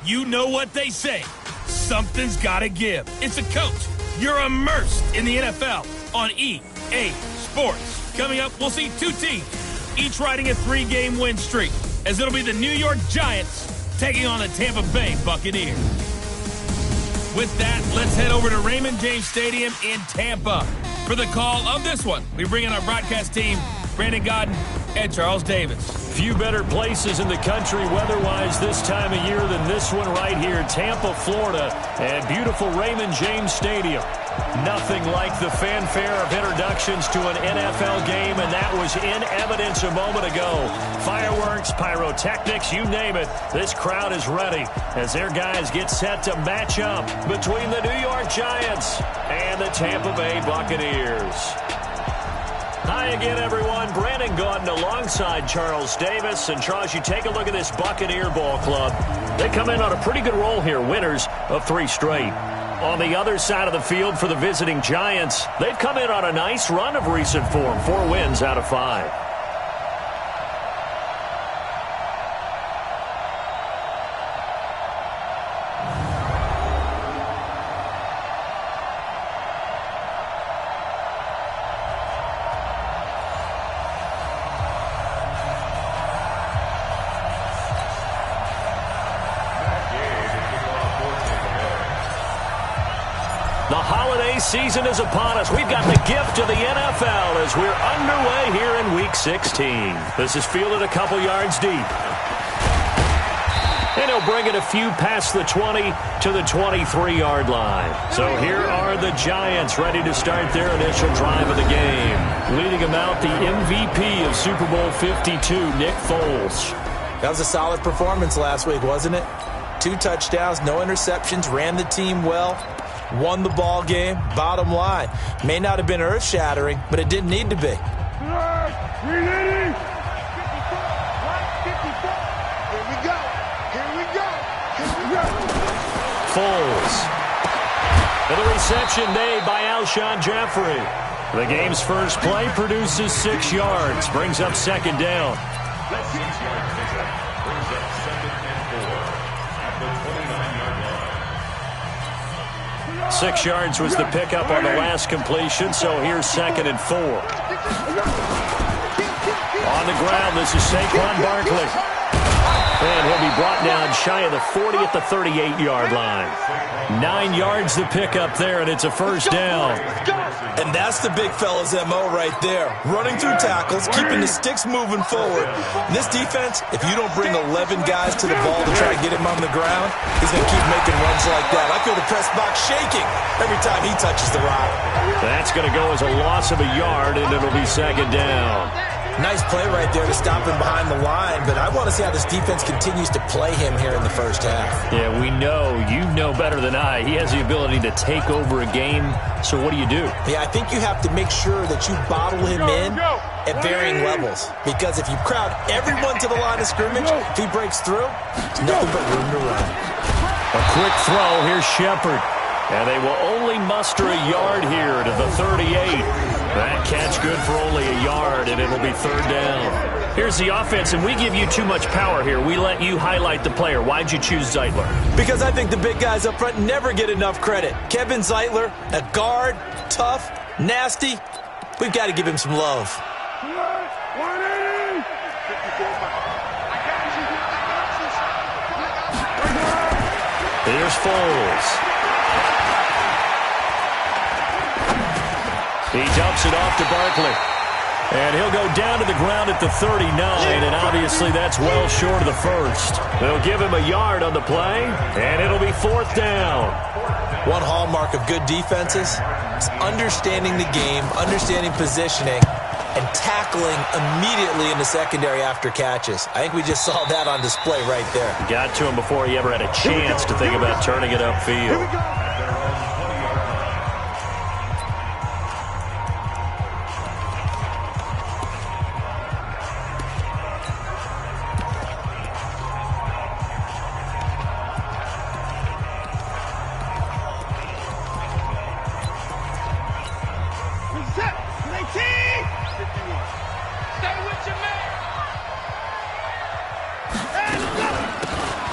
You know what they say. Something's got to give. It's a coach. You're immersed in the NFL on EA Sports. Coming up, we'll see two teams, each riding a 3-game win streak, as it'll be the New York Giants taking on the Tampa Bay Buccaneers. With that, let's head over to Raymond James Stadium in Tampa for the call of this one. We bring in our broadcast team, Brandon Godden and Charles Davis. Few better places in the country weather-wise this time of year than this one right here, Tampa, Florida, and beautiful Raymond James Stadium. Nothing like the fanfare of introductions to an NFL game, and that was in evidence a moment ago. Fireworks, pyrotechnics, you name it. This crowd is ready as their guys get set to match up between the New York Giants and the Tampa Bay Buccaneers. Hi again, everyone. Brandon Gaudin alongside Charles Davis. And, Charles, you take a look at this Buccaneer ball club. They come in on a pretty good roll here, winners of 3 straight. On the other side of the field for the visiting Giants, they've come in on a nice run of recent form, 4 wins out of 5. The holiday season is upon us. We've got the gift of the NFL as we're underway here in Week 16. This is fielded a couple yards deep. And he'll bring it a few past the 20 to the 23-yard line. So here are the Giants ready to start their initial drive of the game. Leading them out, the MVP of Super Bowl 52, Nick Foles. That was a solid performance last week, wasn't it? 2 touchdowns, no interceptions, ran the team well. Won the ball game. Bottom line, may not have been earth-shattering, but it didn't need to be. Foles. And the reception made by Alshon Jeffrey. The game's first play produces 6 yards, brings up second down. 6 yards was the pickup on the last completion, so here's 2nd and 4. On the ground, this is Saquon Barkley. And he'll be brought down shy of the 40 at the 38-yard line. 9 yards the pickup there, and it's a first down. And that's the big fella's M.O. right there. Running through tackles, keeping the sticks moving forward. This defense, if you don't bring 11 guys to the ball to try to get him on the ground, he's going to keep making runs like that. I feel the press box shaking every time he touches the rock. That's going to go as a loss of a yard, and it'll be second down. Nice play right there to stop him behind the line, but I want to see how this defense continues to play him here in the first half. Yeah, we know. You know better than I. He has the ability to take over a game, so what do you do? Yeah, I think you have to make sure that you bottle him in at varying levels, because if you crowd everyone to the line of scrimmage, if he breaks through, it's nothing but room to run. A quick throw. Here's Shepard. And they will only muster a yard here to the 38. That catch good for only a yard, and it'll be third down. Here's the offense, and we give you too much power here. We let you highlight the player. Why'd you choose Zeitler? Because I think the big guys up front never get enough credit. Kevin Zeitler, a guard, tough, nasty. We've got to give him some love. Here's Foles. He dumps it off to Barkley. And he'll go down to the ground at the 39, and obviously that's well short of the first. They'll give him a yard on the play, and it'll be fourth down. One hallmark of good defenses is understanding the game, understanding positioning, and tackling immediately in the secondary after catches. I think we just saw that on display right there. Got to him before he ever had a chance to think about turning it upfield.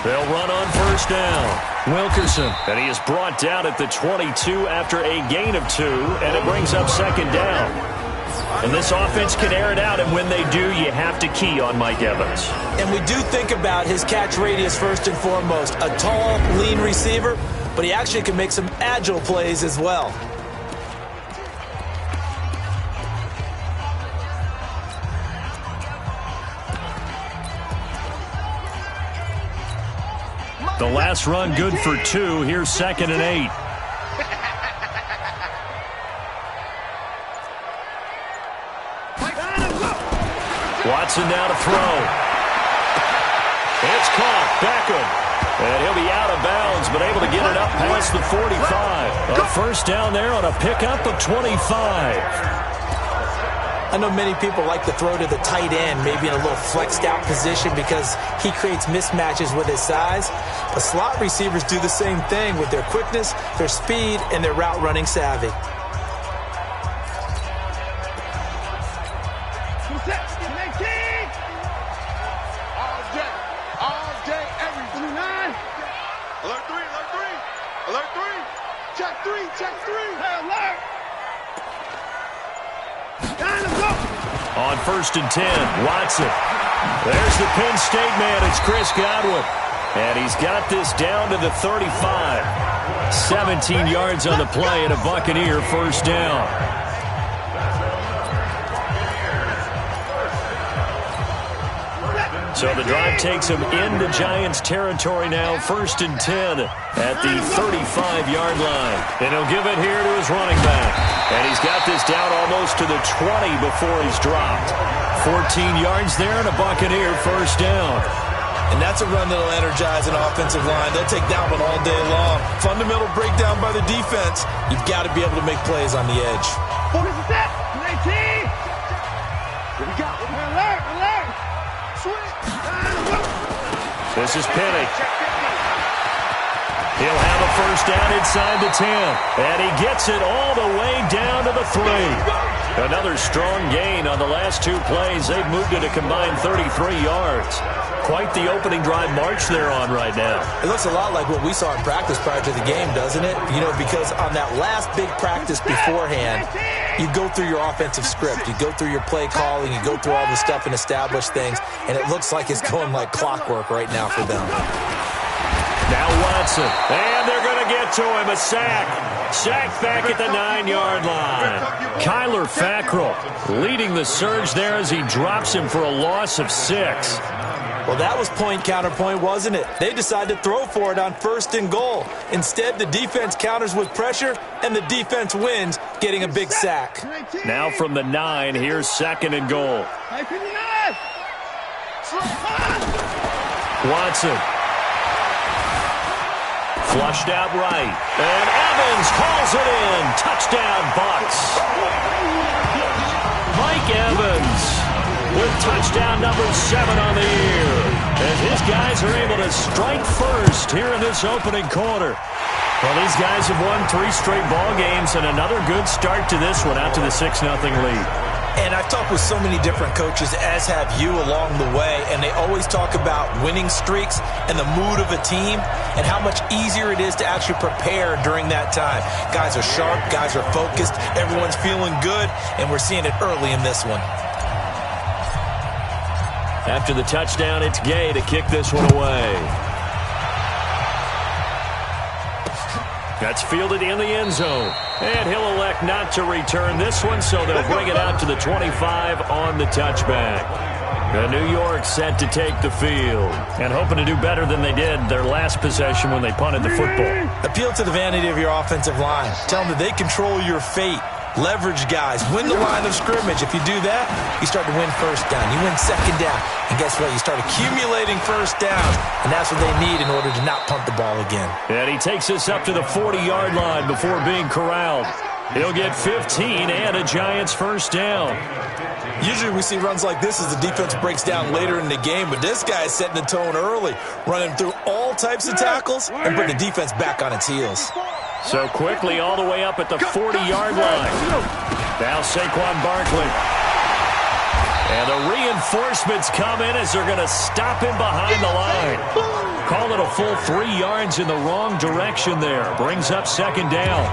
They'll run on first down. Wilkerson, and he is brought down at the 22 after a gain of 2, and it brings up second down. And this offense can air it out, and when they do, you have to key on Mike Evans. And we do think about his catch radius first and foremost. A tall, lean receiver, but he actually can make some agile plays as well. The last run good for 2. Here's 2nd and 8. Watson now to throw. It's caught. Beckham. And he'll be out of bounds, but able to get it up past the 45. A first down there on a pickup of 25. I know many people like to throw to the tight end, maybe in a little flexed out position because he creates mismatches with his size. But slot receivers do the same thing with their quickness, their speed, and their route running savvy. On 1st and 10, Watson. There's the Penn State man. It's Chris Godwin. And he's got this down to the 35. 17 yards on the play and a Buccaneer first down. So the drive takes him into Giants territory now. 1st and 10 at the 35-yard line. And he'll give it here to his running back. And he's got this down almost to the 20 before he's dropped. 14 yards there and a Buccaneer first down. And that's a run that'll energize an offensive line. They'll take that one all day long. Fundamental breakdown by the defense. You've got to be able to make plays on the edge. Focus is set. 19. Here we go. Alert, alert. Switch. This is Penny. He'll have a first down inside the 10. And he gets it all the way down to the 3. Another strong gain on the last 2 plays. They've moved it a combined 33 yards. Quite the opening drive march they're on right now. It looks a lot like what we saw in practice prior to the game, doesn't it? You know, because on that last big practice beforehand, you go through your offensive script. You go through your play calling. You go through all the stuff and establish things. And it looks like it's going like clockwork right now for them. Now Watson. And they're going to get to him. A sack. Sack back at the 9-yard line. Kyler Fackrell leading the surge there as he drops him for a loss of 6. Well, that was point counterpoint, wasn't it? They decided to throw for it on 1st and goal. Instead, the defense counters with pressure, and the defense wins, getting a big sack. Now from the 9, here's 2nd and goal. Watson. Flushed out right. And Evans calls it in. Touchdown, Bucs. Mike Evans with touchdown number 7 on the year. As his guys are able to strike first here in this opening quarter. Well, these guys have won 3 straight ball games and another good start to this one out to the 6-0 lead. And I've talked with so many different coaches, as have you, along the way, and they always talk about winning streaks and the mood of a team and how much easier it is to actually prepare during that time. Guys are sharp, guys are focused, everyone's feeling good, and we're seeing it early in this one. After the touchdown, it's Gay to kick this one away. That's fielded in the end zone. And he'll elect not to return this one, so they'll bring it out to the 25 on the touchback. And New York set to take the field and hoping to do better than they did their last possession when they punted the football. Appeal to the vanity of your offensive line. Tell them that they control your fate. Leverage guys. Win the line of scrimmage. If you do that, you start to win first down. You win second down. And guess what? You start accumulating first downs. And that's what they need in order to not punt the ball again. And he takes us up to the 40-yard line before being corralled. He'll get 15 and a Giants first down. Usually we see runs like this as the defense breaks down later in the game, but this guy is setting the tone early, running through all types of tackles and putting the defense back on its heels. So quickly all the way up at the 40-yard line. Now Saquon Barkley. And the reinforcements come in as they're going to stop him behind the line. Call it a full 3 yards in the wrong direction there. Brings up second down.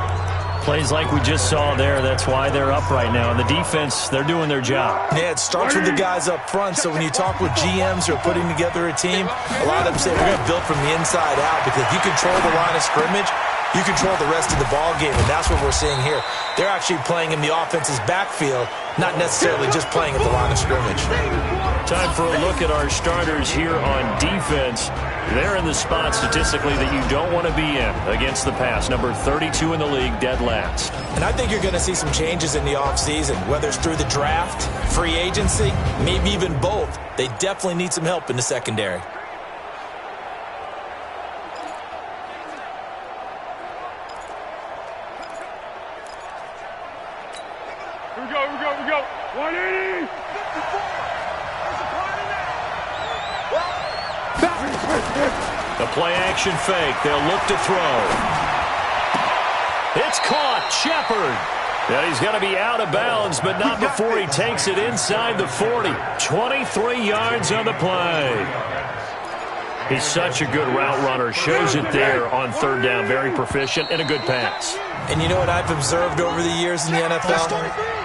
Plays like we just saw there. That's why they're up right now. And the defense, they're doing their job. Yeah, it starts with the guys up front. So when you talk with GMs who are putting together a team, a lot of them say we're going to build from the inside out, because if you control the line of scrimmage, you control the rest of the ball game, and that's what we're seeing here. They're actually playing in the offense's backfield, not necessarily just playing at the line of scrimmage. Time for a look at our starters here on defense. They're in the spot statistically that you don't want to be in against the pass. Number 32 in the league, dead last. And I think you're going to see some changes in the offseason, whether it's through the draft, free agency, maybe even both. They definitely need some help in the secondary. Here we go. 180. The play-action fake. They'll look to throw. It's caught. Shepard. And he's going to be out of bounds, but not before he takes it inside the 40. 23 yards on the play. He's such a good route runner. Shows it there on third down. Very proficient and a good pass. And you know what I've observed over the years in the NFL?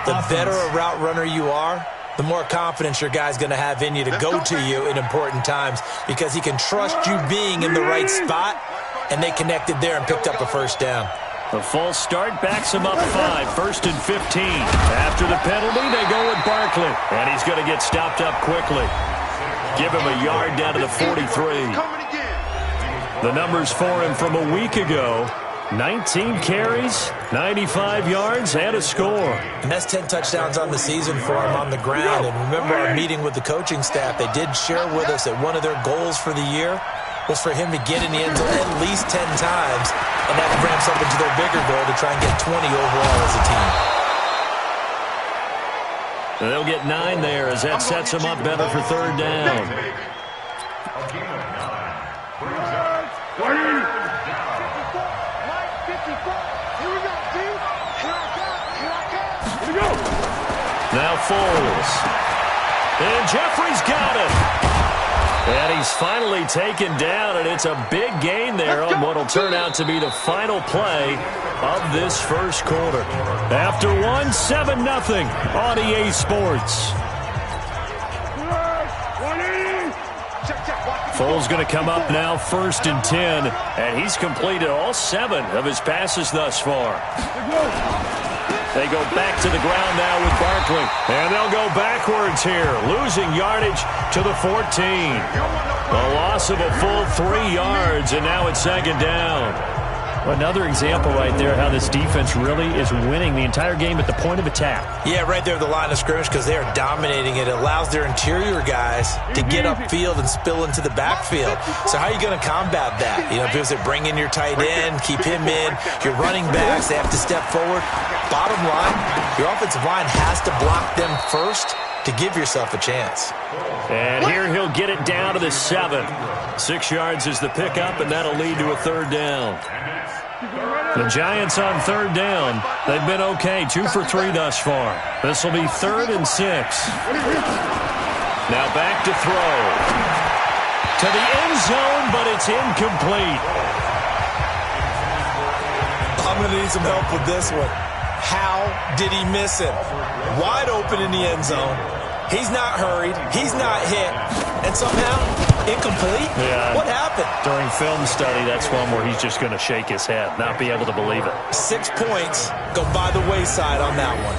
The better a route runner you are, the more confidence your guy's going to have in you to go to you in important times, because he can trust you being in the right spot, and they connected there and picked up a first down. The false start backs him up 5, 1st and 15. After the penalty, they go with Barkley, and he's going to get stopped up quickly. Give him a yard down to the 43. The numbers for him from a week ago: 19 carries, 95 yards, and a score. And that's 10 touchdowns on the season for him on the ground. And remember our meeting with the coaching staff, they did share with us that one of their goals for the year was for him to get in the end zone at least 10 times, and that ramps up into their bigger goal to try and get 20 overall as a team. They'll get 9 there as that sets them up better for third down. Now Foles. And Jeffrey's got it. And he's finally taken down, and it's a big gain there on what will turn out to be the final play of this first quarter. After 7-0 on EA Sports. Foles going to come up now 1st and 10, and he's completed all 7 of his passes thus far. They go back to the ground now with Barkley. And they'll go backwards here, losing yardage to the 14. A loss of a full 3 yards, and now it's second down. Another example right there how this defense really is winning the entire game at the point of attack. Yeah, right there at the line of scrimmage, because they are dominating it. It allows their interior guys to get upfield and spill into the backfield. So how are you going to combat that? You know, if it bring in your tight end, keep him in, your running backs, they have to step forward. Bottom line, your offensive line has to block them first to give yourself a chance. And here he'll get it down to the 7. 6 yards is the pickup, and that'll lead to a third down. The Giants on third down. They've been okay, 2 for 3 thus far. This will be 3rd and 6. Now back to throw. To the end zone, but it's incomplete. I'm going to need some help with this one. How did he miss him? Wide open in the end zone. He's not hurried. He's not hit. And somehow, incomplete? Yeah. What happened? During film study, that's one where he's just going to shake his head, not be able to believe it. 6 points go by the wayside on that one.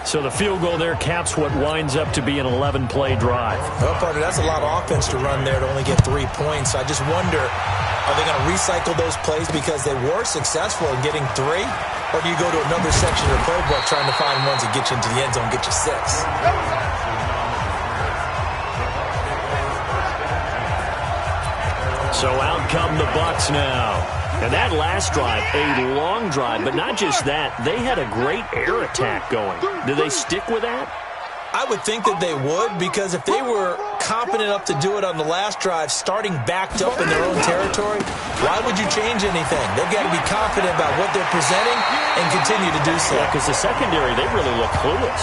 So the field goal there caps what winds up to be an 11-play drive. Well, partner, that's a lot of offense to run there to only get 3 points. So I just wonder, are they going to recycle those plays because they were successful in getting 3? Or do you go to another section of the playbook trying to find ones that get you into the end zone and get you 6? So out come the Bucs now. And that last drive, a long drive, but not just that. They had a great air attack going. Do they stick with that? I would think that they would, because if they were competent enough to do it on the last drive, starting backed up in their own territory, why would you change anything? They've got to be confident about what they're presenting and continue to do so. Yeah, because the secondary, they really look clueless.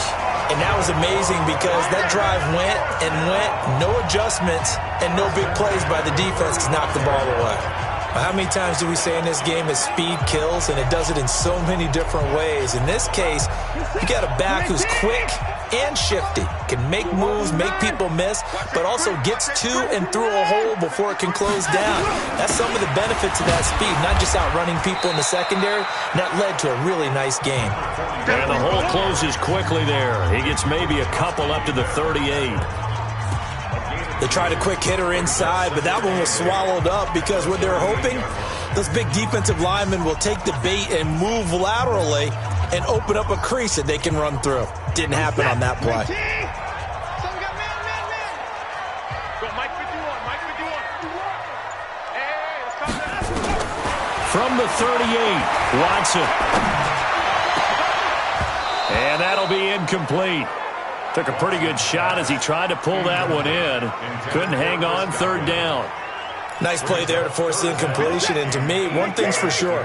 And that was amazing because that drive went and went, no adjustments and no big plays by the defense to knock the ball away. How many times do we say in this game is speed kills, and it does it in so many different ways. In this case, you got a back who's quick and shifty, can make moves, make people miss, but also gets to and through a hole before it can close down. That's some of the benefits of that speed, not just outrunning people in the secondary, and that led to a really nice game. And the hole closes quickly there. He gets maybe a couple up to the 38. They tried a quick hitter inside, but that one was swallowed up because what they're hoping, those big defensive linemen will take the bait and move laterally and open up a crease that they can run through. Didn't happen on that play. From the 38, Watson. And that'll be incomplete. Took a pretty good shot as he tried to pull that one in. Couldn't hang on, third down. Nice play there to force the incompletion. And to me, one thing's for sure.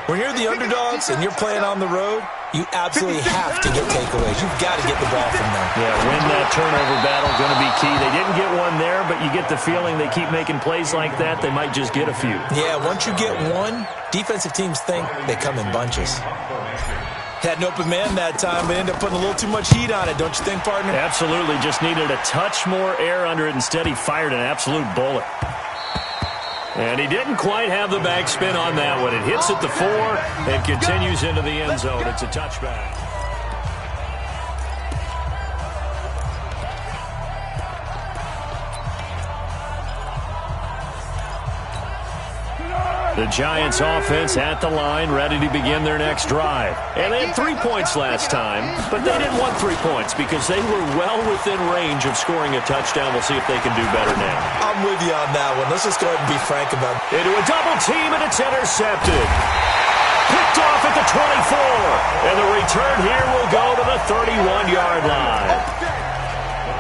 When you're the underdogs and you're playing on the road, you absolutely have to get takeaways. You've got to get the ball from them. Yeah, win that turnover battle, going to be key. They didn't get one there, but you get the feeling they keep making plays like that, they might just get a few. Yeah, once you get one, defensive teams think they come in bunches. Had an open man that time, but ended up putting a little too much heat on it, don't you think, partner? Absolutely. Just needed a touch more air under it. Instead, he fired an absolute bullet. And he didn't quite have the backspin on that one. It hits at the 4 and continues into the end zone. It's a touchback. The Giants offense at the line, ready to begin their next drive. And they had 3 points last time, but they didn't want 3 points because they were well within range of scoring a touchdown. We'll see if they can do better now. I'm with you on that one. Let's just go ahead and be frank about it. Into a double team, and it's intercepted. Picked off at the 24. And the return here will go to the 31-yard line.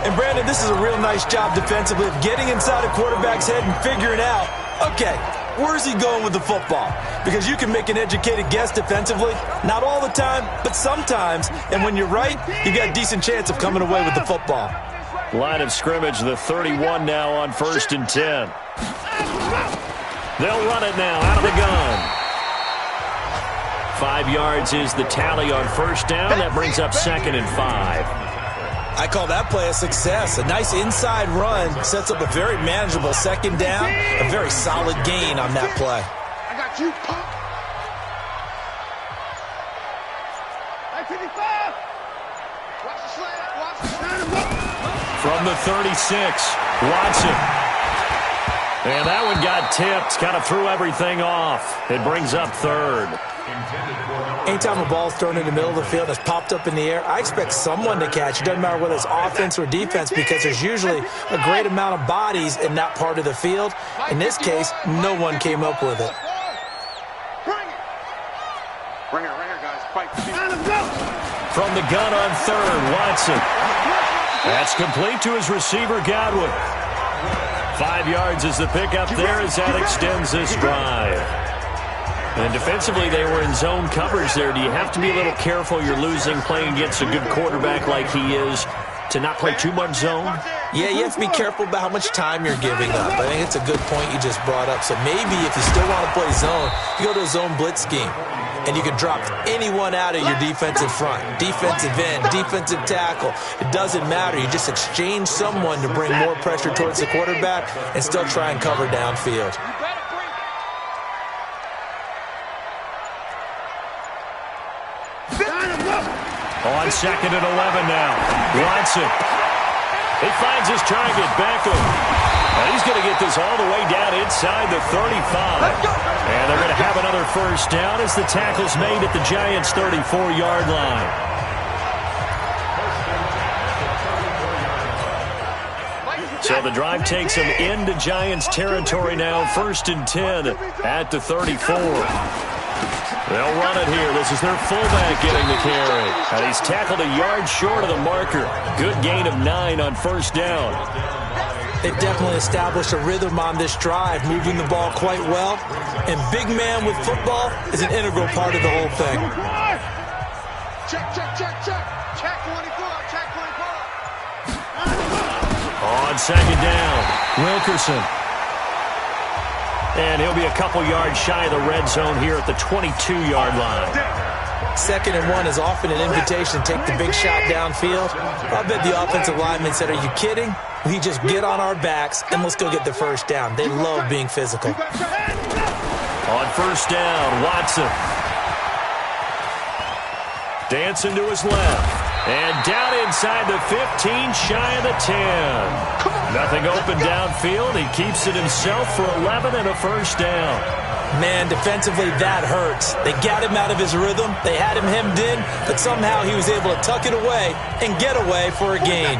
And, Brandon, this is a real nice job defensively of getting inside a quarterback's head and figuring out, okay, where's he going with the football? Because you can make an educated guess defensively. Not all the time, but sometimes. And when you're right, you got a decent chance of coming away with the football. Line of scrimmage, the 31 now on 1st and 10. They'll run it now out of the gun. 5 yards is the tally on first down. That brings up 2nd and 5. I call that play a success. A nice inside run sets up a very manageable second down. A very solid gain on that play. I got you. 55. Watch the slant. Watch the slant. From the 36, Watson. And that one got tipped. Kind of threw everything off. It brings up 3rd. Anytime a ball's thrown in the middle of the field and it's popped up in the air, I expect someone to catch. It doesn't matter whether it's offense or defense because there's usually a great amount of bodies in that part of the field. In this case, no one came up with it. Bring her, guys. Fight. From the gun on 3rd, Watson. That's complete to his receiver, Godwin. 5 yards is the pickup there as that extends this drive. And defensively, they were in zone coverage there. Do you have to be a little careful? You're losing playing against a good quarterback like he is to not play too much zone? Yeah, you have to be careful about how much time you're giving up. I think it's a good point you just brought up. So maybe if you still want to play zone, you go to a zone blitz scheme. And you can drop anyone out of your defensive front. Defensive end, defensive tackle. It doesn't matter. You just exchange someone to bring more pressure towards the quarterback and still try and cover downfield. On 2nd and 11 now. Watson. He finds his target, Beckham. And he's going to get this all the way down inside the 35. And they're going to have another first down as the tackle's made at the Giants' 34-yard line. So the drive takes them into Giants territory now. 1st and 10 at the 34. They'll run it here. This is their fullback getting the carry. And he's tackled a yard short of the marker. Good gain of 9 on first down. They've definitely established a rhythm on this drive, moving the ball quite well. And big man with football is an integral part of the whole thing. Check. Check 24. Check On second down, Wilkerson. And he'll be a couple yards shy of the red zone here at the 22-yard line. 2nd and 1 is often an invitation to take the big shot downfield. I bet the offensive lineman said, are you kidding? We just get on our backs and let's go get the first down. They love being physical. On first down, Watson. Dancing to his left. And down inside the 15, shy of the 10. Nothing open downfield. He keeps it himself for 11 and a first down. Man, defensively, that hurts. They got him out of his rhythm. They had him hemmed in, but somehow he was able to tuck it away and get away for a gain.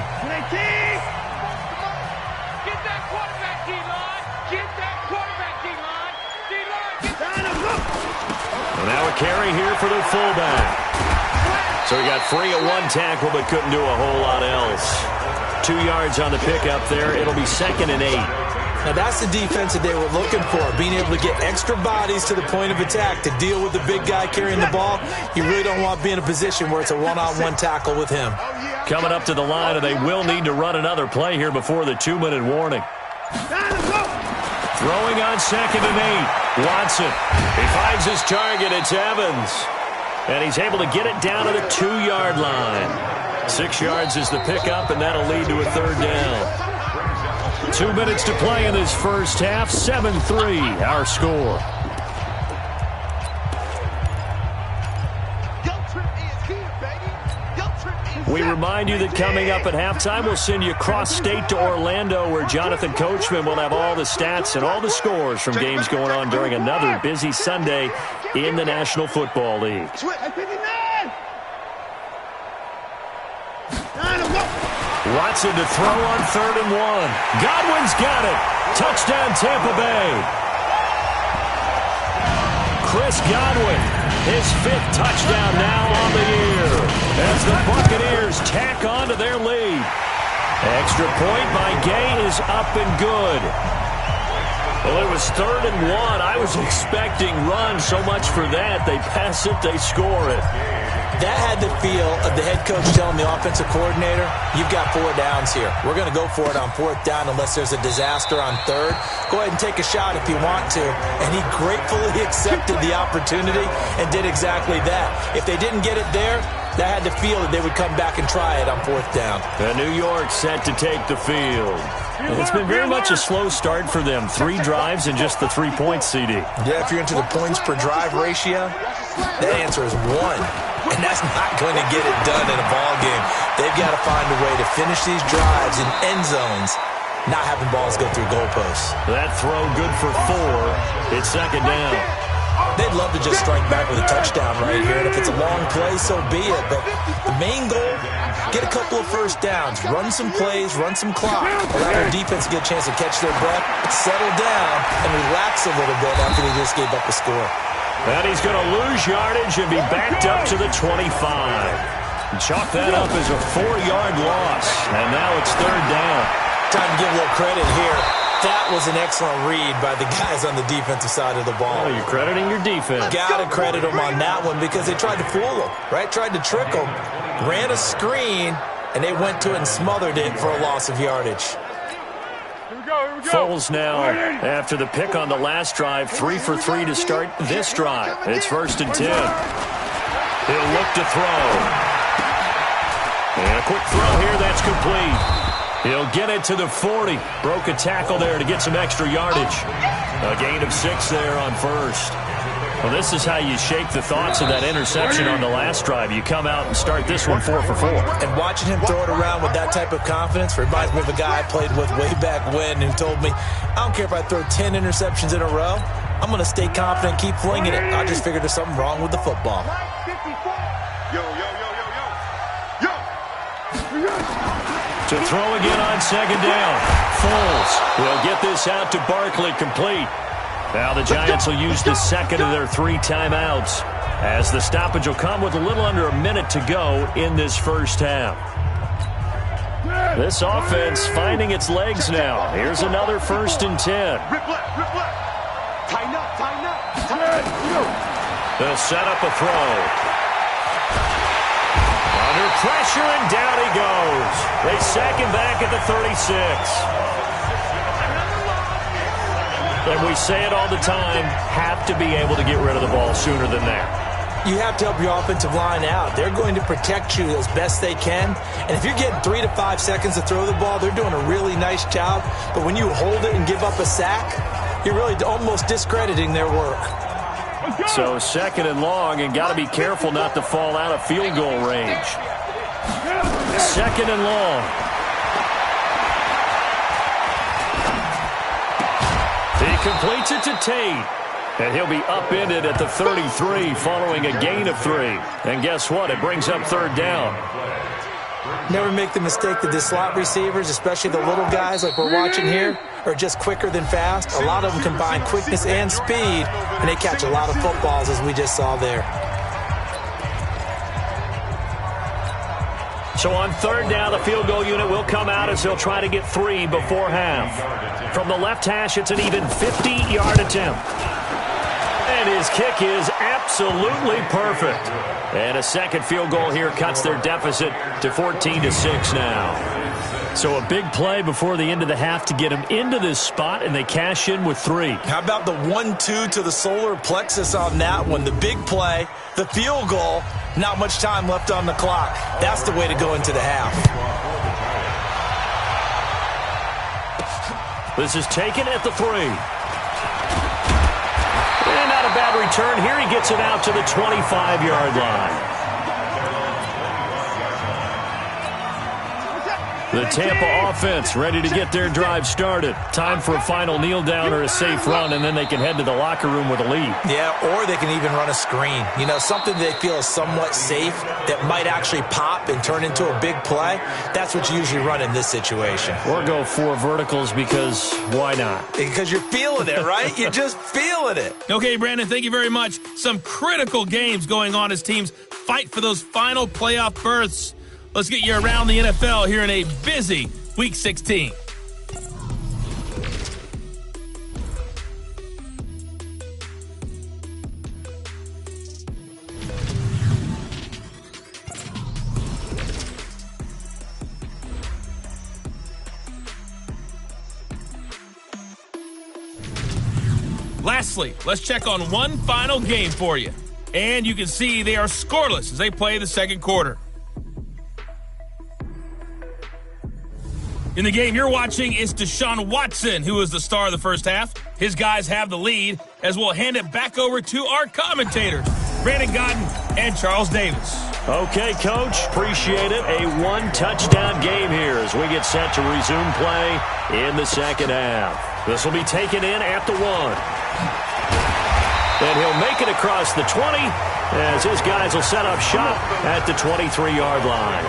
Well, now a carry here for the fullback. So he got free at one tackle, but couldn't do a whole lot else. 2 yards on the pickup there. It'll be 2nd and 8. Now that's the defense that they were looking for, being able to get extra bodies to the point of attack to deal with the big guy carrying the ball. You really don't want to be in a position where it's a one-on-one tackle with him. Coming up to the line, and they will need to run another play here before the 2-minute warning. Throwing on 2nd and 8. Watson. He finds his target. It's Evans. And he's able to get it down to the 2-yard line. 6 yards is the pickup, and that'll lead to a 3rd down. 2 minutes to play in this first half. 7-3, our score. We remind you that coming up at halftime, we'll send you cross-state to Orlando, where Jonathan Coachman will have all the stats and all the scores from games going on during another busy Sunday in the National Football League. Watson to throw on 3rd and 1. Godwin's got it. Touchdown, Tampa Bay. Chris Godwin, his 5th touchdown now on the year, as the Buccaneers tack on to their lead. Extra point by Gay is up and good. Well, it was 3rd and 1. I was expecting run, so much for that. They pass it, they score it. That had the feel of the head coach telling the offensive coordinator, you've got 4 downs here. We're going to go for it on 4th down unless there's a disaster on 3rd. Go ahead and take a shot if you want to. And he gratefully accepted the opportunity and did exactly that. If they didn't get it there, that had the feel that they would come back and try it on 4th down. And New York set to take the field. It's been very much a slow start for them. 3 drives and just the 3 points, CD. Yeah, if you're into the points per drive ratio, the answer is 1. And that's not going to get it done in a ball game. They've got to find a way to finish these drives in end zones, not having balls go through goalposts. That throw good for 4. It's 2nd down. They'd love to just strike back with a touchdown right here, and if it's a long play, so be it. But the main goal, get a couple of first downs, run some plays, run some clock, allow their defense to get a chance to catch their breath, settle down, and relax a little bit after they just gave up a score. And he's going to lose yardage and be backed up to the 25. Chalk that up as a 4-yard loss, and now it's 3rd down. Time to give a little credit here. That was an excellent read by the guys on the defensive side of the ball. Oh, you're crediting your defense. Got to credit them on that one because they tried to fool them, right? Tried to trick them, ran a screen, and they went to it and smothered it for a loss of yardage. Foles now, after the pick on the last drive, 3 for 3 to start this drive. It's 1st and 10. He'll look to throw. And a quick throw here, that's complete. He'll get it to the 40. Broke a tackle there to get some extra yardage. A gain of 6 there on 1st. Well, this is how you shake the thoughts of that interception on the last drive. You come out and start this one 4 for 4. And watching him throw it around with that type of confidence reminds me of a guy I played with way back when who told me, I don't care if I throw 10 interceptions in a row. I'm going to stay confident and keep flinging it. I just figured there's something wrong with the football. To throw again on 2nd down. Foles will get this out to Barkley, complete. Now the Giants will use the 2nd of their 3 timeouts, as the stoppage will come with a little under a minute to go in this first half. This offense finding its legs now. Here's another 1st and 10. They'll set up a throw. Under pressure, and down he goes. They sack him back at the 36. And we say it all the time, have to be able to get rid of the ball sooner than that. You have to help your offensive line out. They're going to protect you as best they can. And if you're getting 3 to 5 seconds to throw the ball, they're doing a really nice job. But when you hold it and give up a sack, you're really almost discrediting their work. So 2nd and long, and got to be careful not to fall out of field goal range. 2nd and long. He completes it to Tate. And he'll be upended at the 33 following a gain of 3. And guess what? It brings up 3rd down. Never make the mistake that the slot receivers, especially the little guys like we're watching here, are just quicker than fast. A lot of them combine quickness and speed, and they catch a lot of footballs, as we just saw there. So on 3rd down, the field goal unit will come out as they'll try to get 3 before half. From the left hash, it's an even 50-yard attempt. And his kick is absolutely perfect. And a 2nd field goal here cuts their deficit to 14-6 now. So a big play before the end of the half to get him into this spot, and they cash in with 3. How about the 1-2 to the solar plexus on that one? The big play, the field goal, not much time left on the clock. That's the way to go into the half. This is taken at the 3. And not a bad return here. He gets it out to the 25-yard line. The Tampa offense ready to get their drive started. Time for a final kneel down or a safe run, and then they can head to the locker room with a lead. Yeah, or they can even run a screen. You know, something they feel is somewhat safe that might actually pop and turn into a big play. That's what you usually run in this situation. Or go 4 verticals because why not? Because you're feeling it, right? You're just feeling it. Okay, Brandon, thank you very much. Some critical games going on as teams fight for those final playoff berths. Let's get you around the NFL here in a busy Week 16. Lastly, let's check on one final game for you. And you can see they are scoreless as they play the second quarter. In the game you're watching, it's Deshaun Watson, who is the star of the first half. His guys have the lead, as we'll hand it back over to our commentators, Brandon Godden and Charles Davis. Okay, Coach, appreciate it. A 1-touchdown game here as we get set to resume play in the second half. This will be taken in at the 1. And he'll make it across the 20 as his guys will set up shop at the 23-yard line.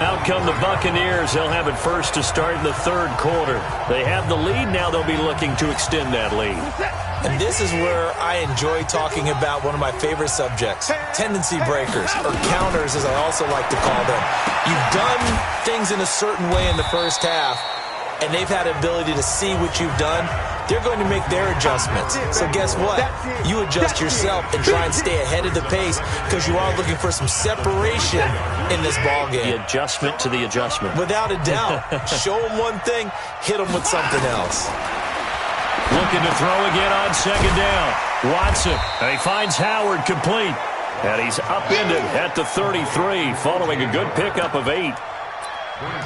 Out come the Buccaneers. They'll have it first to start in the third quarter. They have the lead. Now they'll be looking to extend that lead. And this is where I enjoy talking about one of my favorite subjects, tendency breakers, or counters as I also like to call them. You've done things in a certain way in the first half, and they've had the ability to see what you've done. They're going to make their adjustments. So guess what? You adjust yourself and try and stay ahead of the pace because you are looking for some separation in this ball game. The adjustment to the adjustment. Without a doubt. Show them one thing, hit them with something else. Looking to throw again on second down. Watson, and he finds Howard complete. And he's upended at the 33 following a good pickup of 8.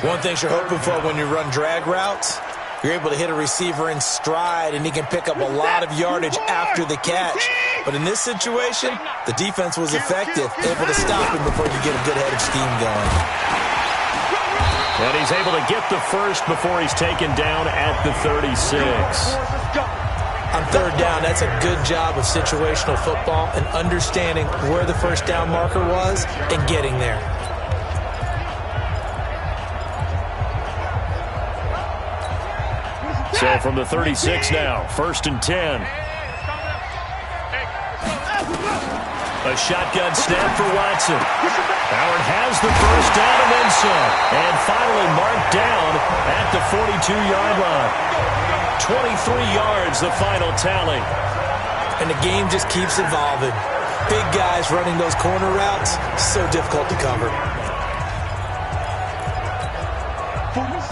One thing you're hoping for when you run drag routes, you're able to hit a receiver in stride, and he can pick up a lot of yardage after the catch. But in this situation, the defense was effective, able to stop him before you get a good head of steam going. And he's able to get the first before he's taken down at the 36. On third down, that's a good job of situational football and understanding where the first down marker was and getting there. So from the 36 now, 1st and 10. A shotgun snap for Watson. Howard has the first down and then some. And finally marked down at the 42-yard line. 23 yards, the final tally. And the game just keeps evolving. Big guys running those corner routes, so difficult to cover.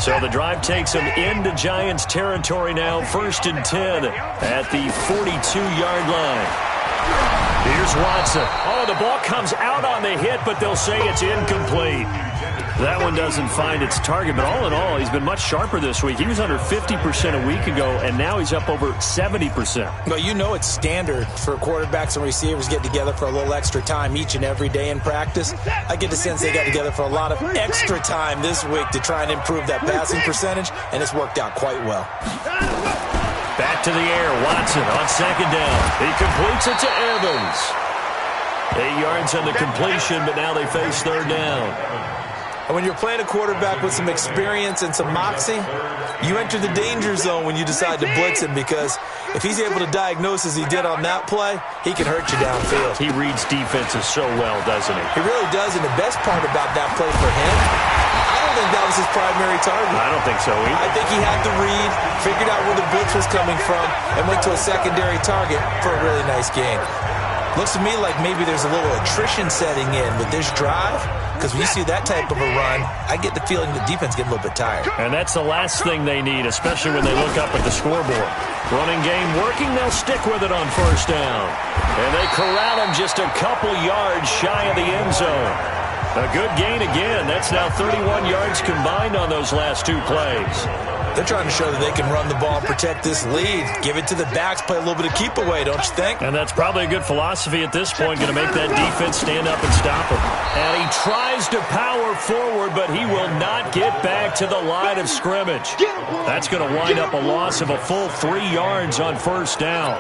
So the drive takes them into Giants territory now. 1st and 10 at the 42-yard line. Here's Watson. Oh, the ball comes out on the hit, but they'll say it's incomplete. That one doesn't find its target, but all in all, he's been much sharper this week. He was under 50% a week ago, and now he's up over 70%. Well, you know it's standard for quarterbacks and receivers get together for a little extra time each and every day in practice. I get the sense they got together for a lot of extra time this week to try and improve that passing percentage, and it's worked out quite well. Back to the air, Watson on 2nd down. He completes it to Evans. 8 yards on the completion, but now they face 3rd down. And when you're playing a quarterback with some experience and some moxie, you enter the danger zone when you decide to blitz him, because if he's able to diagnose as he did on that play, he can hurt you downfield. He reads defenses so well, doesn't he? He really does, and the best part about that play for him, I don't think that was his primary target. I don't think so either. I think he had the read, figured out where the blitz was coming from, and went to a secondary target for a really nice gain. Looks to me like maybe there's a little attrition setting in with this drive, because when you see that type of a run, I get the feeling the defense getting a little bit tired. And that's the last thing they need, especially when they look up at the scoreboard. Running game working, they'll stick with it on 1st down. And they corral him just a couple yards shy of the end zone. A good gain again. That's now 31 yards combined on those last 2 plays. They're trying to show that they can run the ball and protect this lead. Give it to the backs, play a little bit of keep away, don't you think? And that's probably a good philosophy at this point, going to make that defense stand up and stop him. And he tries to power forward, but he will not get back to the line of scrimmage. That's going to wind up a loss of a full 3 yards on 1st down.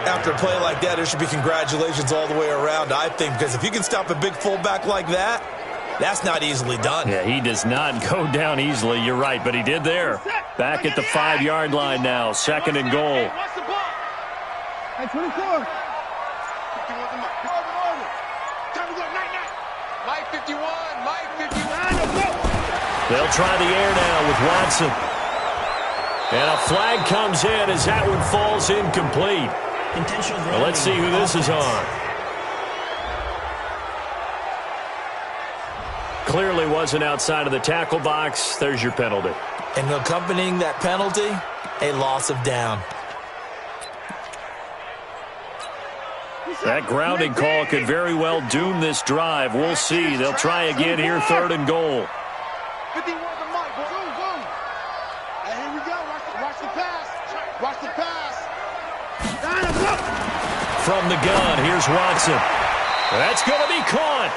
After a play like that, there should be congratulations all the way around, I think, because if you can stop a big fullback like that, that's not easily done. Yeah, he does not go down easily. You're right, but he did there. Back at the 5-yard line now. 2nd and goal. Hey, 24. Mike 51. They'll try the air now with Watson. And a flag comes in as that one falls incomplete. Well, let's see who this is on. Clearly wasn't outside of the tackle box. There's your penalty. And accompanying that penalty, a loss of down. That grounding call could very well doom this drive. We'll see. They'll try again here, 3rd and goal. 51 to Mike. Boom, boom. Hey, here we go. Watch the pass. Watch the pass. From the gun, here's Watson. That's going to be caught.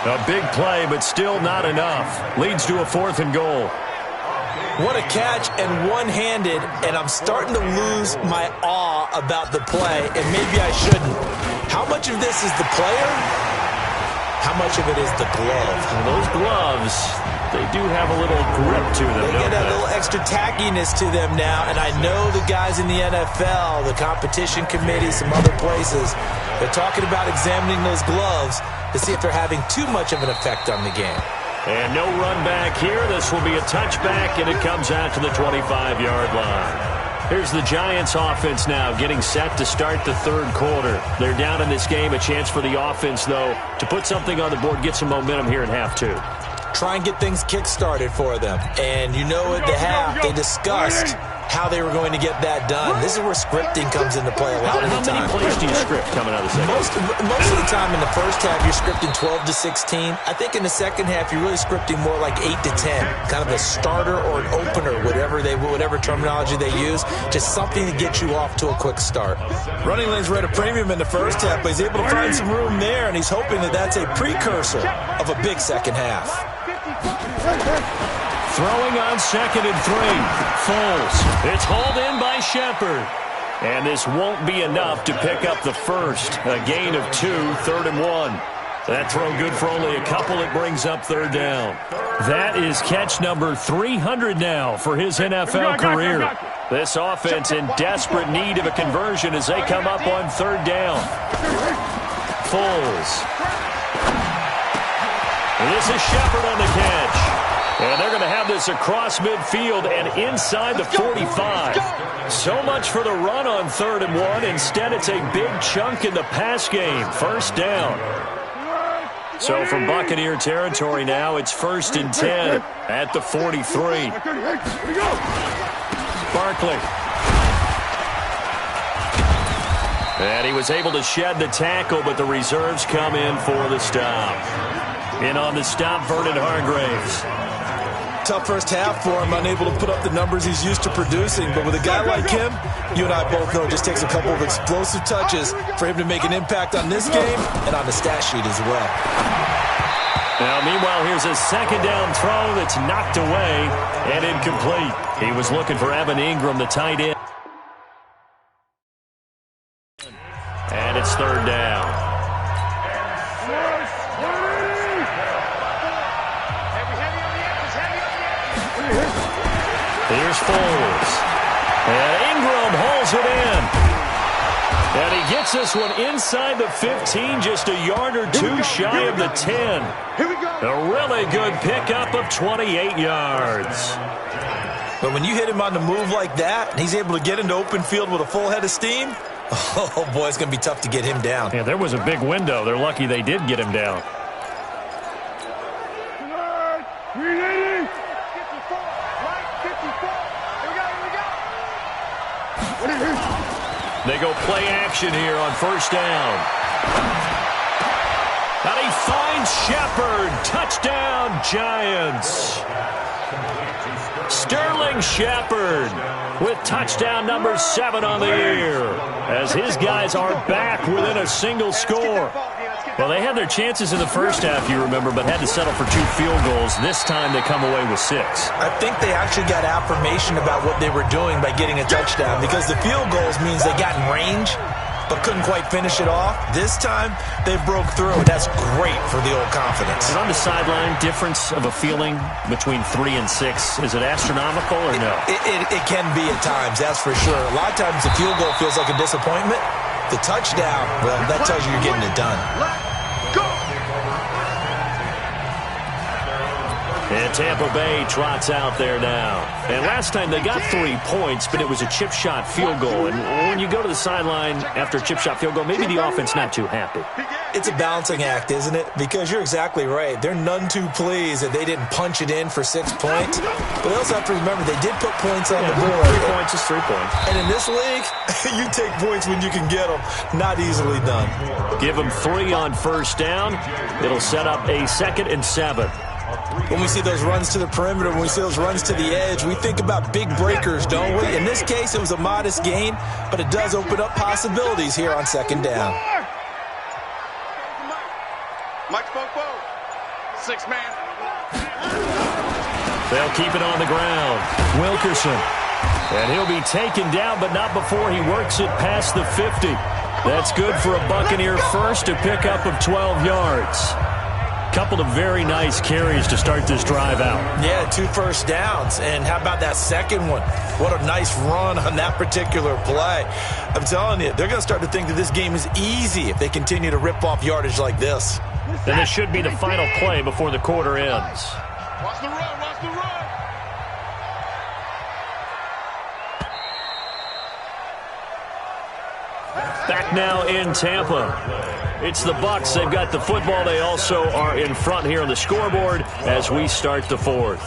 A big play, but still not enough. Leads to a 4th and goal. What a catch, and one-handed, and I'm starting to lose my awe about the play, and maybe I shouldn't. How much of this is the player? How much of it is the glove? Well, those gloves, they do have a little grip to them, They get a little extra tackiness to them now, and I know the guys in the NFL, the competition committee, some other places, they're talking about examining those gloves to see if they're having too much of an effect on the game. And no run back here. This will be a touchback, and it comes out to the 25-yard line. Here's the Giants offense now getting set to start the 3rd quarter. They're down in this game. A chance for the offense, though, to put something on the board, get some momentum here in half 2. Try and get things kick-started for them. And you know at the half, they discussed how they were going to get that done. This is where scripting comes into play a lot of the time. How many plays do you script coming out of the second? Most of the time in the first half, you're scripting 12 to 16. I think in the second half, you're really scripting more like 8 to 10. Kind of a starter or an opener, whatever terminology they use. Just something to get you off to a quick start. Running lanes were at a premium in the first half, but he's able to find some room there, and he's hoping that that's a precursor of a big second half. Throwing on 2nd and 3. Foles. It's hauled in by Shepard. And this won't be enough to pick up the first. A gain of 2, 3rd and 1. That throw good for only a couple. It brings up 3rd down. That is catch number 300 now for his NFL career. This offense in desperate need of a conversion as they come up on 3rd down. Foles. This is Shepard on the catch. And they're going to have this across midfield and inside the 45. So much for the run on 3rd and 1. Instead, it's a big chunk in the pass game. First down. So from Buccaneer territory now, it's 1st and 10 at the 43. Barkley. And he was able to shed the tackle, but the reserves come in for the stop. In on the stop, Vernon Hargreaves. Tough first half for him, unable to put up the numbers he's used to producing. But with a guy like him, you and I both know it just takes a couple of explosive touches for him to make an impact on this game and on the stat sheet as well. Now, meanwhile, here's a 2nd down throw that's knocked away and incomplete. He was looking for Evan Ingram, the tight end. And it's 3rd down. Here's Foles. And Ingram hauls it in. And he gets this one inside the 15, just a yard or two shy of the 10. A really good pickup of 28 yards. But when you hit him on the move like that, and he's able to get into open field with a full head of steam, oh, boy, it's going to be tough to get him down. Yeah, there was a big window. They're lucky they did get him down. They go play action here on 1st down. And he finds Shepard. Touchdown, Giants. Sterling Shepard with touchdown number 7 on the year, as his guys are back within a single score. Well, they had their chances in the first half, you remember, but had to settle for 2 field goals. This time they come away with 6. I think they actually got affirmation about what they were doing by getting a touchdown, because the field goals means they got in range but couldn't quite finish it off. This time, they broke through, and that's great for the old confidence. And on the sideline, difference of a feeling between 3 and 6, is it astronomical or no? It can be at times, that's for sure. A lot of times the field goal feels like a disappointment. The touchdown, well, that tells you you're getting it done. And Tampa Bay trots out there now. And last time they got 3 points, but it was a chip shot field goal. And when you go to the sideline after a chip shot field goal, maybe the offense not too happy. It's a balancing act, isn't it? Because you're exactly right. They're none too pleased that they didn't punch it in for 6 points. But they also have to remember they did put points on the board. 3 points is 3 points. And in this league, you take points when you can get them. Not easily done. Give them 3 on 1st down. It'll set up a 2nd and 7. When we see those runs to the perimeter, when we see those runs to the edge, we think about big breakers, don't we? In this case, it was a modest gain, but it does open up possibilities here on 2nd down. Mike Spoke, 6 man. They'll keep it on the ground. Wilkerson. And he'll be taken down, but not before he works it past the 50. That's good for a Buccaneer first, a pickup of 12 yards. Couple of very nice carries to start this drive out. Yeah, 2 first downs. And how about that second one? What a nice run on that particular play. I'm telling you, they're going to start to think that this game is easy if they continue to rip off yardage like this. Then this should be the final play before the quarter ends. Watch the run, watch the run. Back now in Tampa. It's the Bucs. They've got the football. They also are in front here on the scoreboard as we start the 4th.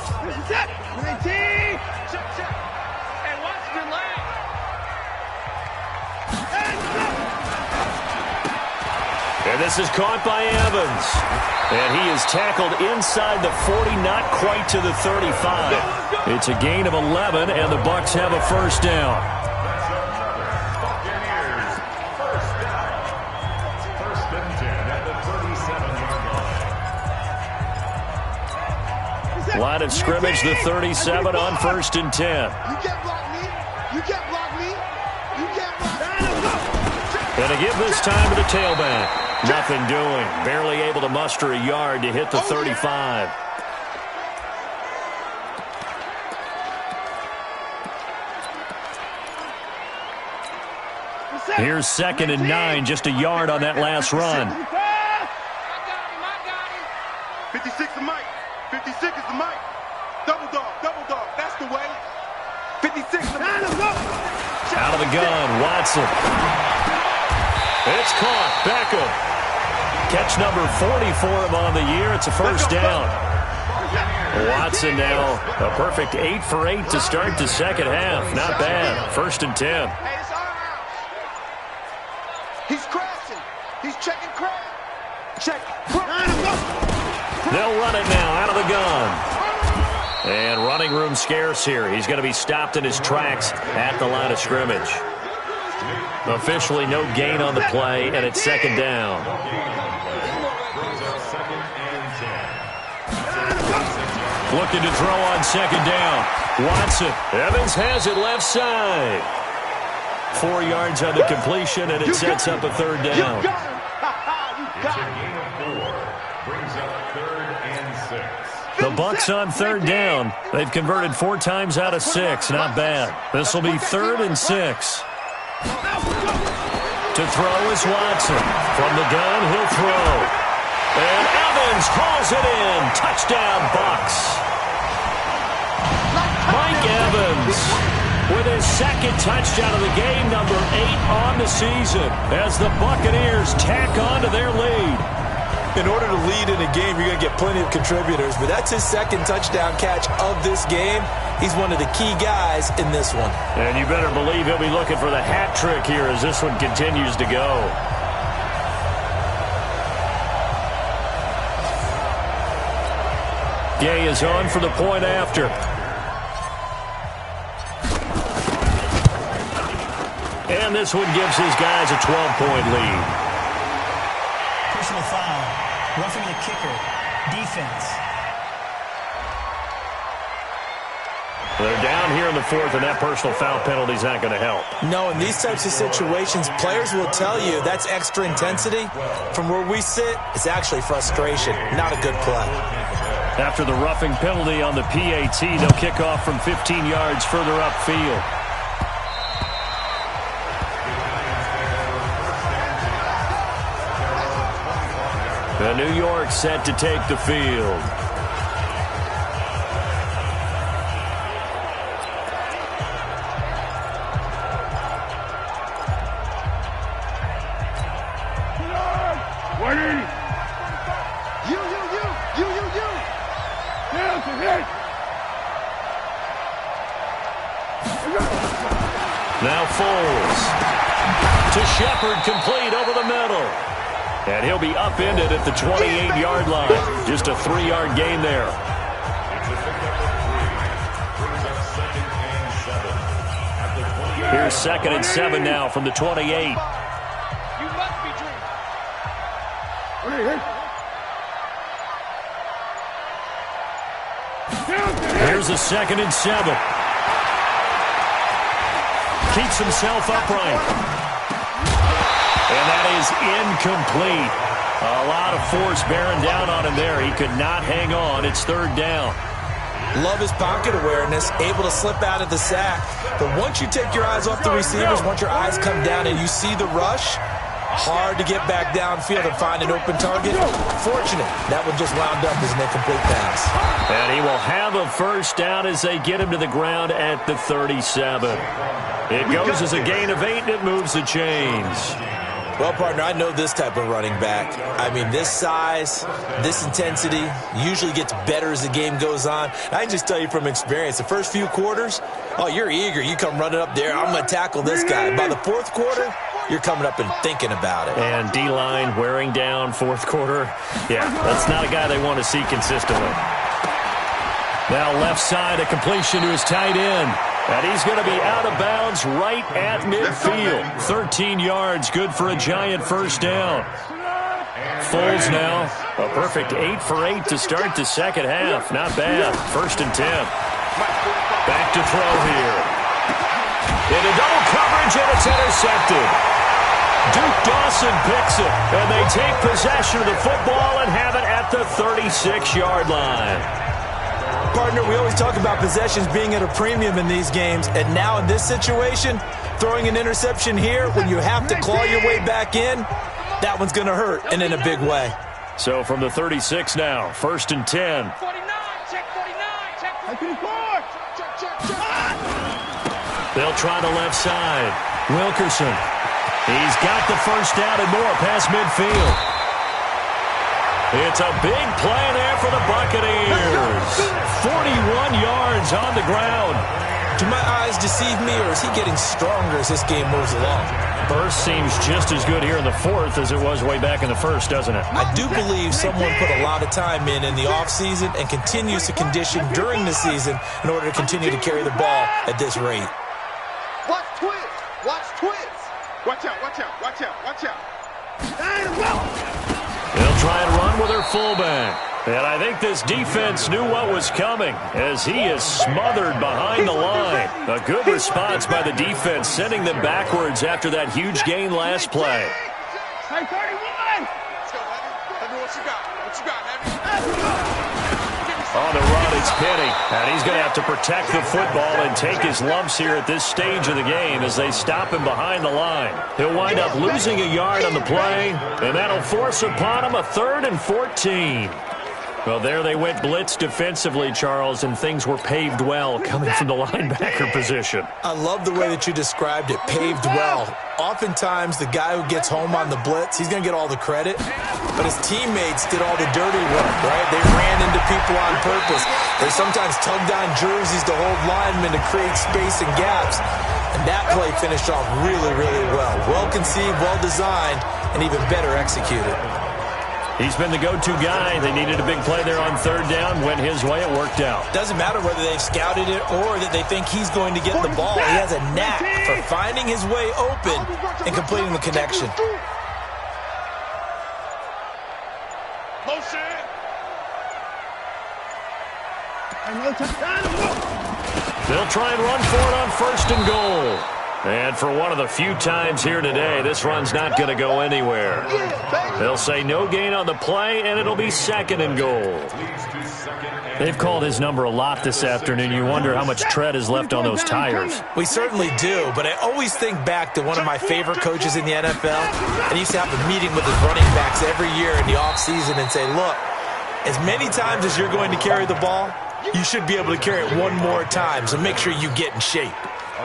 And this is caught by Evans. And he is tackled inside the 40, not quite to the 35. It's a gain of 11, and the Bucs have a 1st down. Line of scrimmage, the 37 on 1st and 10. You can't block me. You can't block me. You can't block me. And to give this time to the tailback. Nothing doing. Barely able to muster a yard to hit the 35. Here's 2nd and 9, just a yard on that last run. 56 is Mike. 56 is the Mike. Double dog. That's the way. 56. Out of the gun, Watson. It's caught. Beckham. Catch number 40 for him on the year. It's a first down. Watson now a perfect 8 for 8 to start the second half. Not bad. 1st and 10. Hey, it's our house. He's crashing. He's checking crash. Check. They'll run it now out of the gun. And running room scarce here. He's going to be stopped in his tracks at the line of scrimmage. Officially no gain on the play, and it's 2nd down. Looking to throw on 2nd down. Watson. Evans has it left side. 4 yards on the completion, and it sets up a 3rd down. The Bucs on 3rd down. They've converted 4 times out of 6. Not bad. This will be 3rd and 6. To throw is Watson. From the gun, he'll throw. And Evans hauls it in. Touchdown, Bucs. Mike Evans with his 2nd touchdown of the game, number 8 on the season, as the Buccaneers tack on to their lead. In order to lead in a game, you're going to get plenty of contributors, but that's his 2nd touchdown catch of this game. He's one of the key guys in this one. And you better believe he'll be looking for the hat trick here as this one continues to go. Gay is on for the point after. And this one gives his guys a 12-point lead. Personal foul. Roughing the kicker. Defense. They're down here in the 4th, and that personal foul penalty is not going to help. No, in these types of situations, players will tell you that's extra intensity. From where we sit, it's actually frustration, not a good play. After the roughing penalty on the PAT, they'll kick off from 15 yards further upfield. The New York set to take the field. Now Foles to Shepard, complete over the middle. And he'll be upended at the 28-yard line. Just a 3-yard gain there. Here's 2nd and 7 now from the 28. You must be dreaming. Here's a 2nd and 7. Keeps himself upright. And that is incomplete. A lot of force bearing down on him there. He could not hang on. It's 3rd down. Love his pocket awareness, able to slip out of the sack. But once you take your eyes off the receivers, once your eyes come down and you see the rush, hard to get back downfield and find an open target. Fortunate, that one just wound up as an incomplete pass. And he will have a 1st down as they get him to the ground at the 37. It goes as a gain of 8, and it moves the chains. Well, partner, I know this type of running back. I mean, this size, this intensity usually gets better as the game goes on. I can just tell you from experience, the first few quarters, oh, you're eager. You come running up there, I'm going to tackle this guy. By the 4th quarter, you're coming up and thinking about it. And D-line wearing down 4th quarter. Yeah, that's not a guy they want to see consistently. Now left side, a completion to his tight end. And he's going to be out of bounds right at midfield. 13 yards, good for a giant 1st down. Foles now, a perfect 8 for 8 to start the second half. Not bad. 1st and 10. Back to throw here. Into double coverage, and it's intercepted. Duke Dawson picks it, and they take possession of the football and have it at the 36-yard line. Partner, we always talk about possessions being at a premium in these games, and now in this situation, throwing an interception here when you have to claw your way back in, that one's going to hurt, and in a big way. So from the 36 now, 1st and 10. 49, check 49, check 49. They'll try the left side. Wilkerson. He's got the first down and more past midfield. It's a big play there for the Buccaneers. 41 yards on the ground. Do my eyes deceive me, or is he getting stronger as this game moves along? Burst seems just as good here in the fourth as it was way back in the first, doesn't it? I do believe someone put a lot of time in the offseason and continues to condition during the season in order to continue to carry the ball at this rate. Watch twins. Watch twins. Watch out, watch out, watch out, watch out. They'll try and run with her fullback. And I think this defense knew what was coming as he is smothered behind the line. A good response by the defense, sending them backwards after that huge gain last play. Hey, 31! Let's go, Heavy. What you got? What you got, Heavy? On the run, it's Penny. And he's going to have to protect the football and take his lumps here at this stage of the game as they stop him behind the line. He'll wind up losing a yard on the play, and that'll force upon him a 3rd and 14. Well, there they went blitz defensively, Charles, and things were paved well coming from the linebacker position. I love the way that you described it, paved well. Oftentimes, the guy who gets home on the blitz, he's going to get all the credit, but his teammates did all the dirty work, right? They ran into people on purpose. They sometimes tugged on jerseys to hold linemen to create space and gaps, and that play finished off really, really well. Well conceived, well designed, and even better executed. He's been the go-to guy. They needed a big play there on 3rd down. Went his way. It worked out. Doesn't matter whether they've scouted it or that they think he's going to get the ball. He has a knack for finding his way open and completing the connection. They'll try and run for it on 1st and goal. And for one of the few times here today, this run's not going to go anywhere. They'll say no gain on the play, and it'll be 2nd and goal. They've called his number a lot this afternoon. You wonder how much tread is left on those tires. We certainly do, but I always think back to one of my favorite coaches in the NFL. And he used to have a meeting with his running backs every year in the offseason and say, look, as many times as you're going to carry the ball, you should be able to carry it one more time, so make sure you get in shape.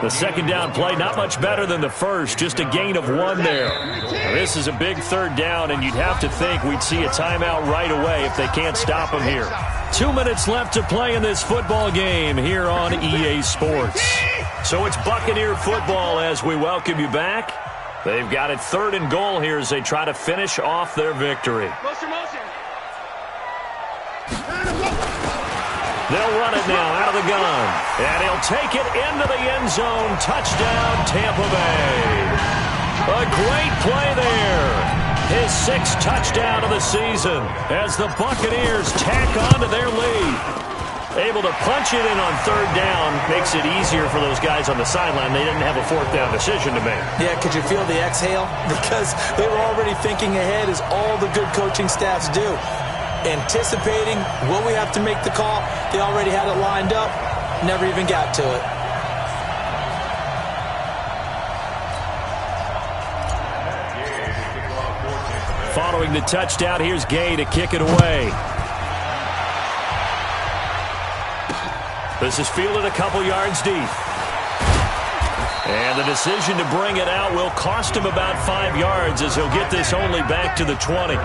The 2nd down play, not much better than the first, just a gain of 1 there. Now, this is a big 3rd down, and you'd have to think we'd see a timeout right away if they can't stop him here. 2 minutes left to play in this football game here on EA Sports. So it's Buccaneer football as we welcome you back. They've got it 3rd and goal here as they try to finish off their victory. They'll run it now out of the gun. And he'll take it into the end zone. Touchdown, Tampa Bay. A great play there. His 6th touchdown of the season as the Buccaneers tack on to their lead. Able to punch it in on 3rd down makes it easier for those guys on the sideline. They didn't have a 4th down decision to make. Yeah, could you feel the exhale? Because they were already thinking ahead, as all the good coaching staffs do. Anticipating, will we have to make the call? They already had it lined up, never even got to it. Following the touchdown, here's Gay to kick it away. This is fielded a couple yards deep. And the decision to bring it out will cost him about 5 yards as he'll get this only back to the 20.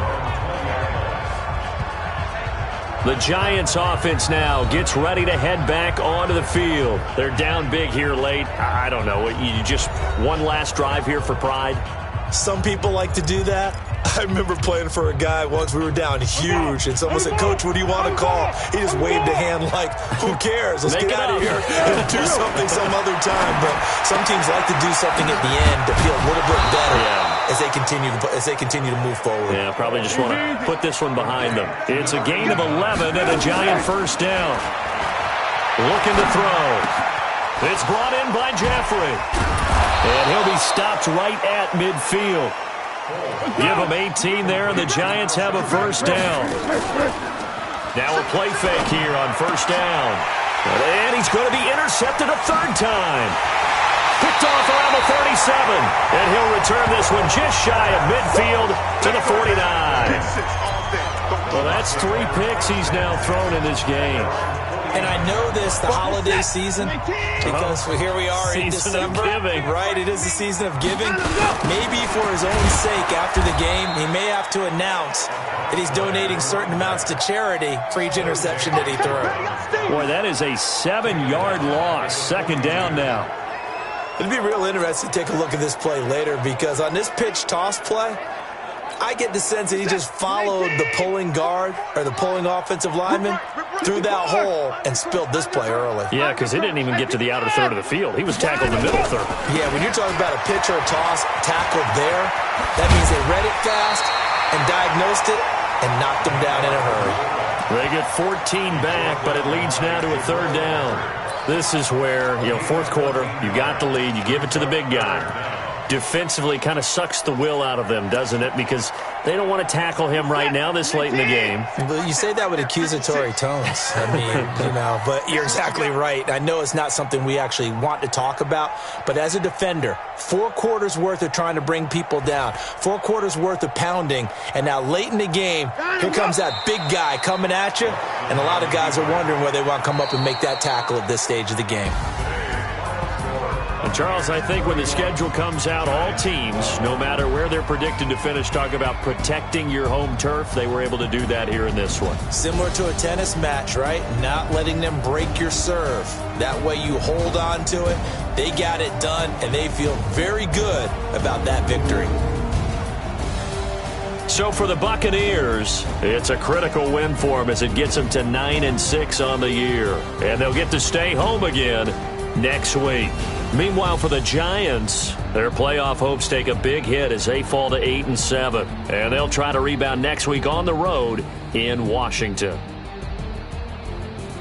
The Giants offense now gets ready to head back onto the field. They're down big here late. I don't know. You just one last drive here for pride? Some people like to do that. I remember playing for a guy once. We were down huge, and someone said, Coach, what do you want to call? He just waved a hand like, who cares? Let's get out of here and do something some other time. But some teams like to do something at the end to feel a little bit better as they continue to move forward. Yeah, probably just want to put this one behind them. It's a gain of 11 and a Giant 1st down. Looking to throw. It's brought in by Jeffrey. And he'll be stopped right at midfield. Give him 18 there, and the Giants have a 1st down. Now a play fake here on 1st down. And he's going to be intercepted a 3rd time. Picked off around the 37. And he'll return this one just shy of midfield to the 49. Well, that's 3 picks he's now thrown in this game. And I know this, the holiday season, because here we are in December, right? It is the season of giving. Maybe for his own sake, after the game, he may have to announce that he's donating certain amounts to charity for each interception that he threw. Boy, that is a 7-yard loss. Second down now. It'd be real interesting to take a look at this play later, because on this pitch toss play, I get the sense that he just followed the pulling guard or the pulling offensive lineman through that hole and spilled this play early. Yeah, because he didn't even get to the outer third of the field. He was tackled in the middle third. Yeah, when you're talking about a pitch or a toss tackled there, that means they read it fast and diagnosed it and knocked him down in a hurry. They get 14 back, but it leads now to a third down. This is where, fourth quarter, you got the lead, you give it to the big guy. Defensively kind of sucks the will out of them, doesn't it? Because they don't want to tackle him right now this late in the game. But you say that with accusatory tones. I mean, but you're exactly right. I know it's not something we actually want to talk about, but as a defender, 4 quarters worth of trying to bring people down, 4 quarters worth of pounding, and now late in the game, here comes that big guy coming at you, and a lot of guys are wondering whether they want to come up and make that tackle at this stage of the game. And Charles, I think when the schedule comes out, all teams, no matter where they're predicted to finish, talk about protecting your home turf. They were able to do that here in this one. Similar to a tennis match, right? Not letting them break your serve. That way you hold on to it. They got it done, and they feel very good about that victory. So for the Buccaneers, it's a critical win for them as it gets them to 9-6 on the year. And they'll get to stay home again next week. Meanwhile, for the Giants, their playoff hopes take a big hit as they fall to 8-7. And they'll try to rebound next week on the road in Washington.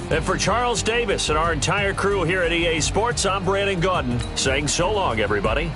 And for Charles Davis and our entire crew here at EA Sports, I'm Brandon Gaudin saying so long, everybody.